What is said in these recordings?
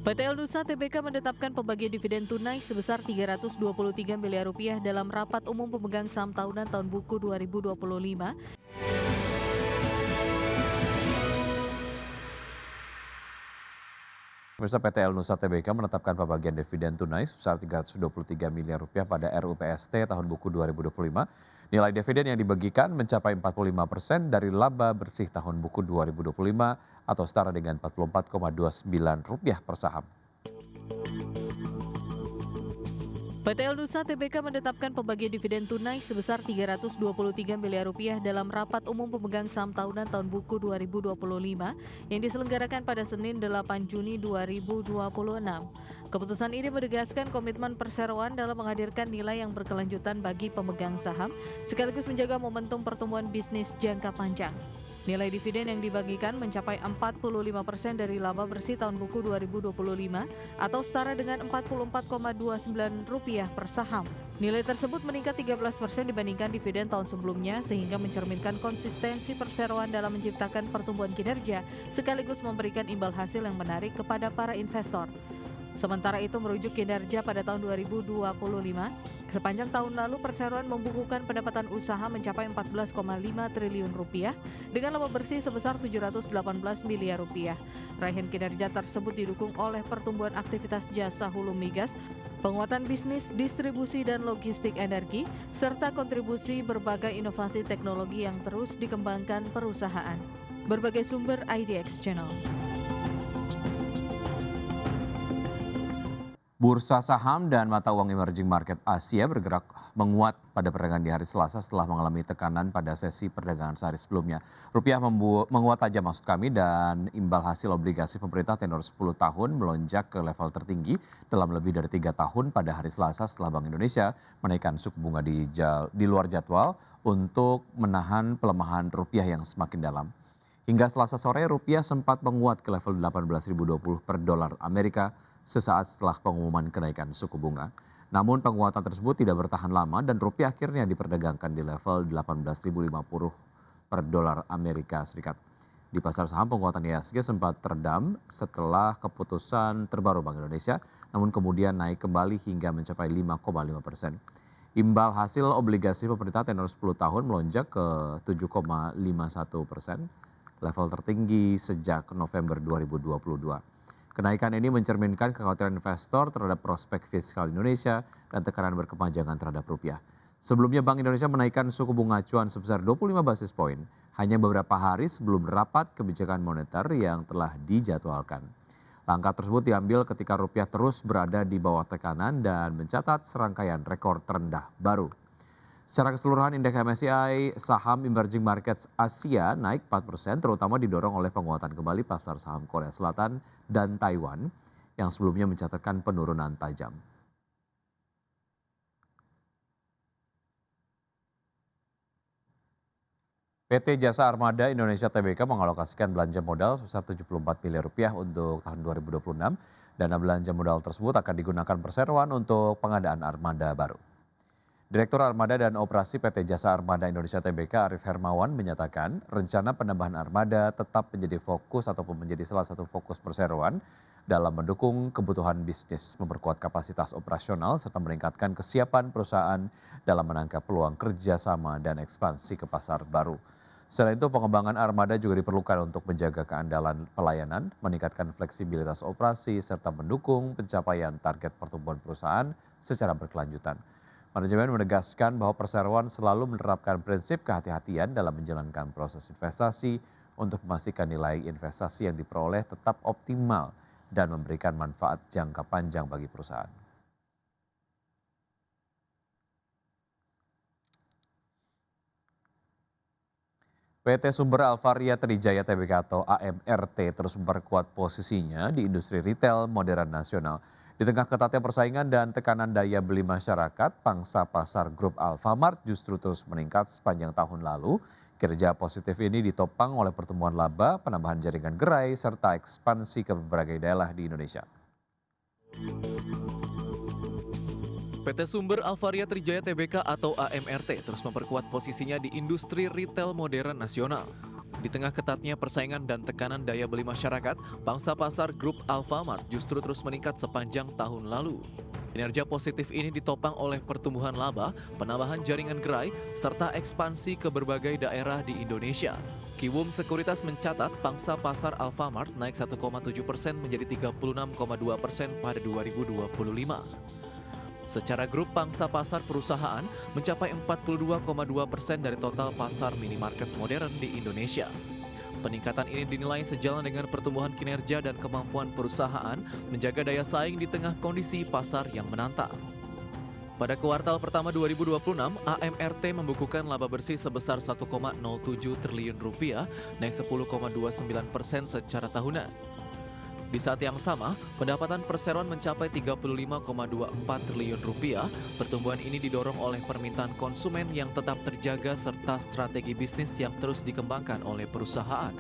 PT Nusa Tbk menetapkan pembagian dividen tunai sebesar Rp323 miliar dalam rapat umum pemegang saham tahunan tahun buku 2025. Pemirsa, PT Nusa Tbk menetapkan pembagian dividen tunai sebesar Rp323 miliar pada RUPST tahun buku 2025. Nilai dividen yang dibagikan mencapai 45% dari laba bersih tahun buku 2025 atau setara dengan Rp44,29 per saham. PT Nusa Tbk menetapkan pembagian dividen tunai sebesar Rp323 miliar dalam rapat umum pemegang saham tahunan tahun buku 2025 yang diselenggarakan pada Senin 8 Juni 2026. Keputusan ini menegaskan komitmen perseroan dalam menghadirkan nilai yang berkelanjutan bagi pemegang saham sekaligus menjaga momentum pertumbuhan bisnis jangka panjang. Nilai dividen yang dibagikan mencapai 45% dari laba bersih tahun buku 2025 atau setara dengan Rp44,29 per saham. Nilai tersebut meningkat 13% dibandingkan dividen tahun sebelumnya sehingga mencerminkan konsistensi perseroan dalam menciptakan pertumbuhan kinerja sekaligus memberikan imbal hasil yang menarik kepada para investor. Sementara itu merujuk kinerja pada tahun 2025, sepanjang tahun lalu perseroan membukukan pendapatan usaha mencapai Rp14,5 triliun dengan laba bersih sebesar Rp718 miliar. Raihan kinerja tersebut didukung oleh pertumbuhan aktivitas jasa hulu migas, penguatan bisnis distribusi dan logistik energi, serta kontribusi berbagai inovasi teknologi yang terus dikembangkan perusahaan. Berbagai sumber IDX Channel. Bursa saham dan mata uang emerging market Asia bergerak menguat pada perdagangan di hari Selasa setelah mengalami tekanan pada sesi perdagangan sehari sebelumnya. Rupiah menguat tajam maksud kami dan imbal hasil obligasi pemerintah tenor 10 tahun melonjak ke level tertinggi dalam lebih dari 3 tahun pada hari Selasa setelah Bank Indonesia menaikkan suku bunga di luar jadwal untuk menahan pelemahan rupiah yang semakin dalam. Hingga Selasa sore rupiah sempat menguat ke level 18.020 per dolar Amerika sesaat setelah pengumuman kenaikan suku bunga. Namun penguatan tersebut tidak bertahan lama dan rupiah akhirnya diperdagangkan di level 18.050 per dolar Amerika Serikat. Di pasar saham penguatan IHSG sempat teredam setelah keputusan terbaru Bank Indonesia, namun kemudian naik kembali hingga mencapai 5,5%. Imbal hasil obligasi pemerintah tenor 10 tahun melonjak ke 7,51%, level tertinggi sejak November 2022. Kenaikan ini mencerminkan kekhawatiran investor terhadap prospek fiskal Indonesia dan tekanan berkepanjangan terhadap rupiah. Sebelumnya Bank Indonesia menaikkan suku bunga acuan sebesar 25 basis poin hanya beberapa hari sebelum rapat kebijakan moneter yang telah dijadwalkan. Langkah tersebut diambil ketika rupiah terus berada di bawah tekanan dan mencatat serangkaian rekor terendah baru. Secara keseluruhan indeks MSCI saham emerging markets Asia naik 4% terutama didorong oleh penguatan kembali pasar saham Korea Selatan dan Taiwan yang sebelumnya mencatatkan penurunan tajam. PT Jasa Armada Indonesia Tbk mengalokasikan belanja modal sebesar Rp74 miliar untuk tahun 2026. Dana belanja modal tersebut akan digunakan perseroan untuk pengadaan armada baru. Direktur Armada dan Operasi PT Jasa Armada Indonesia Tbk Arif Hermawan menyatakan rencana penambahan armada tetap menjadi fokus ataupun menjadi salah satu fokus perseroan dalam mendukung kebutuhan bisnis, memperkuat kapasitas operasional serta meningkatkan kesiapan perusahaan dalam menangkap peluang kerjasama dan ekspansi ke pasar baru. Selain itu pengembangan armada juga diperlukan untuk menjaga keandalan pelayanan, meningkatkan fleksibilitas operasi serta mendukung pencapaian target pertumbuhan perusahaan secara berkelanjutan. Manajemen menegaskan bahwa perseroan selalu menerapkan prinsip kehati-hatian dalam menjalankan proses investasi untuk memastikan nilai investasi yang diperoleh tetap optimal dan memberikan manfaat jangka panjang bagi perusahaan. PT Sumber Alvaria Trijaya Tbk atau AMRT terus memperkuat posisinya di industri retail modern nasional. Di tengah ketatnya persaingan dan tekanan daya beli masyarakat, pangsa pasar grup Alfamart justru terus meningkat sepanjang tahun lalu. Kinerja positif ini ditopang oleh pertumbuhan laba, penambahan jaringan gerai, serta ekspansi ke berbagai daerah di Indonesia. PT Sumber Alvaria Trijaya Tbk atau AMRT terus memperkuat posisinya di industri retail modern nasional. Di Di tengah ketatnya persaingan dan tekanan daya beli masyarakat, pangsa pasar grup Alfamart justru terus meningkat sepanjang tahun lalu. Kinerja positif ini ditopang oleh pertumbuhan laba, penambahan jaringan gerai, serta ekspansi ke berbagai daerah di Indonesia. Kiwum Sekuritas mencatat pangsa pasar Alfamart naik 1,7% menjadi 36,2% pada 2025. Secara grup pangsa pasar perusahaan mencapai 42,2% dari total pasar minimarket modern di Indonesia. Peningkatan ini dinilai sejalan dengan pertumbuhan kinerja dan kemampuan perusahaan menjaga daya saing di tengah kondisi pasar yang menantang. Pada kuartal pertama 2026, AMRT membukukan laba bersih sebesar 1,07 triliun rupiah, naik 10,29% secara tahunan. Di saat yang sama, pendapatan perseroan mencapai 35,24 triliun rupiah. Pertumbuhan ini didorong oleh permintaan konsumen yang tetap terjaga serta strategi bisnis yang terus dikembangkan oleh perusahaan.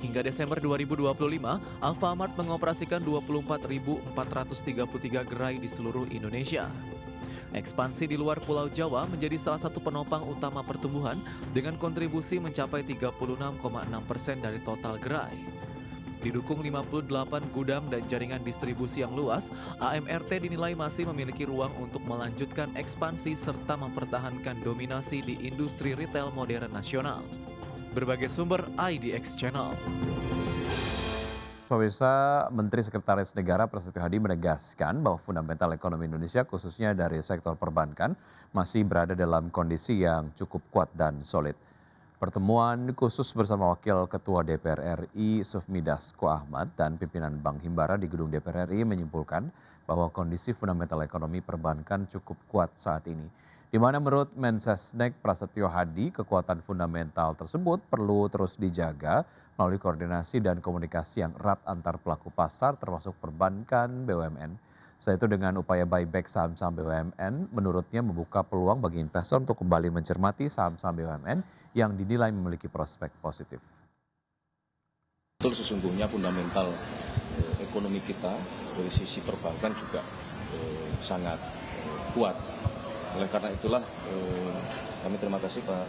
Hingga Desember 2025, Alfamart mengoperasikan 24.433 gerai di seluruh Indonesia. Ekspansi di luar Pulau Jawa menjadi salah satu penopang utama pertumbuhan dengan kontribusi mencapai 36,6% dari total gerai. Didukung 58 gudang dan jaringan distribusi yang luas, AMRT dinilai masih memiliki ruang untuk melanjutkan ekspansi serta mempertahankan dominasi di industri retail modern nasional. Berbagai sumber IDX Channel. Pemirsa, Menteri Sekretaris Negara Prasetyo Hadi menegaskan bahwa fundamental ekonomi Indonesia khususnya dari sektor perbankan masih berada dalam kondisi yang cukup kuat dan solid. Pertemuan khusus bersama Wakil Ketua DPR RI Sufmi Dasko Ahmad dan pimpinan Bank Himbara di Gedung DPR RI menyimpulkan bahwa kondisi fundamental ekonomi perbankan cukup kuat saat ini. Di mana menurut Mensesnek Prasetyo Hadi, kekuatan fundamental tersebut perlu terus dijaga melalui koordinasi dan komunikasi yang erat antar pelaku pasar termasuk perbankan, BUMN. Selain itu dengan upaya buyback saham-saham BUMN, menurutnya membuka peluang bagi investor untuk kembali mencermati saham-saham BUMN yang dinilai memiliki prospek positif. Betul, sesungguhnya fundamental ekonomi kita dari sisi perbankan juga sangat kuat. Oleh karena itulah kami terima kasih Pak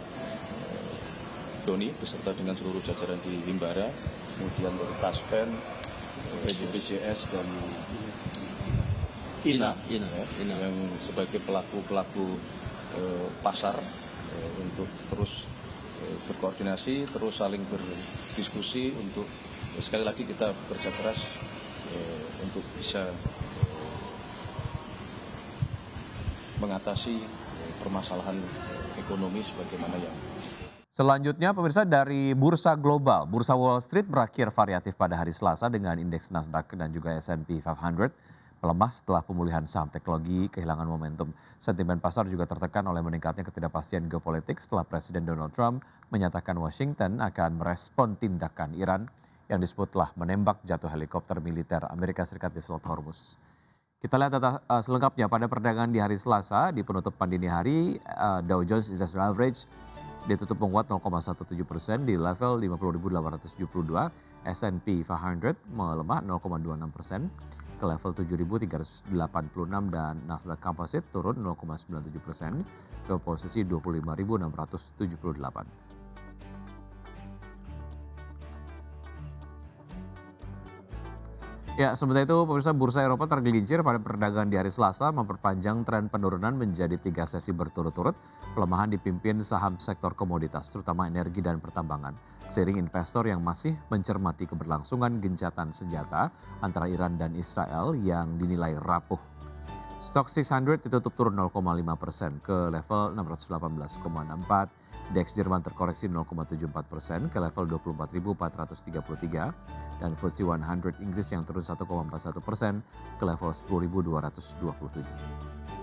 Doni beserta dengan seluruh jajaran di Himbara, kemudian dari Kaspen, BPJS dan INA yang sebagai pelaku pasar untuk terus berkoordinasi, terus saling berdiskusi untuk sekali lagi kita bekerja keras untuk bisa mengatasi permasalahan ekonomi sebagaimana yang. Selanjutnya pemirsa, dari bursa global, bursa Wall Street berakhir variatif pada hari Selasa dengan indeks Nasdaq dan juga S&P 500 melemah setelah pemulihan saham teknologi kehilangan momentum. Sentimen pasar juga tertekan oleh meningkatnya ketidakpastian geopolitik setelah Presiden Donald Trump menyatakan Washington akan merespon tindakan Iran yang disebut telah menembak jatuh helikopter militer Amerika Serikat di Selat Hormuz. Kita lihat data selengkapnya pada perdagangan di hari Selasa. Di penutupan dini hari, Dow Jones Industrial Average ditutup menguat 0,17% di level 50.872, S&P 500 melemah 0,26% ke level 7.386 dan Nasdaq Composite turun 0,97% ke posisi 25.678. Ya, sementara itu pemirsa, bursa Eropa tergelincir pada perdagangan di hari Selasa memperpanjang tren penurunan menjadi 3 sesi berturut-turut. Pelemahan dipimpin saham sektor komoditas, terutama energi dan pertambangan. Seiring investor yang masih mencermati keberlangsungan gencatan senjata antara Iran dan Israel yang dinilai rapuh. Stock 600 ditutup turun 0,5% ke level 618,64. DAX Jerman terkoreksi 0,74% ke level 24.433 dan FTSE 100 Inggris yang turun 1,41% ke level 10.227.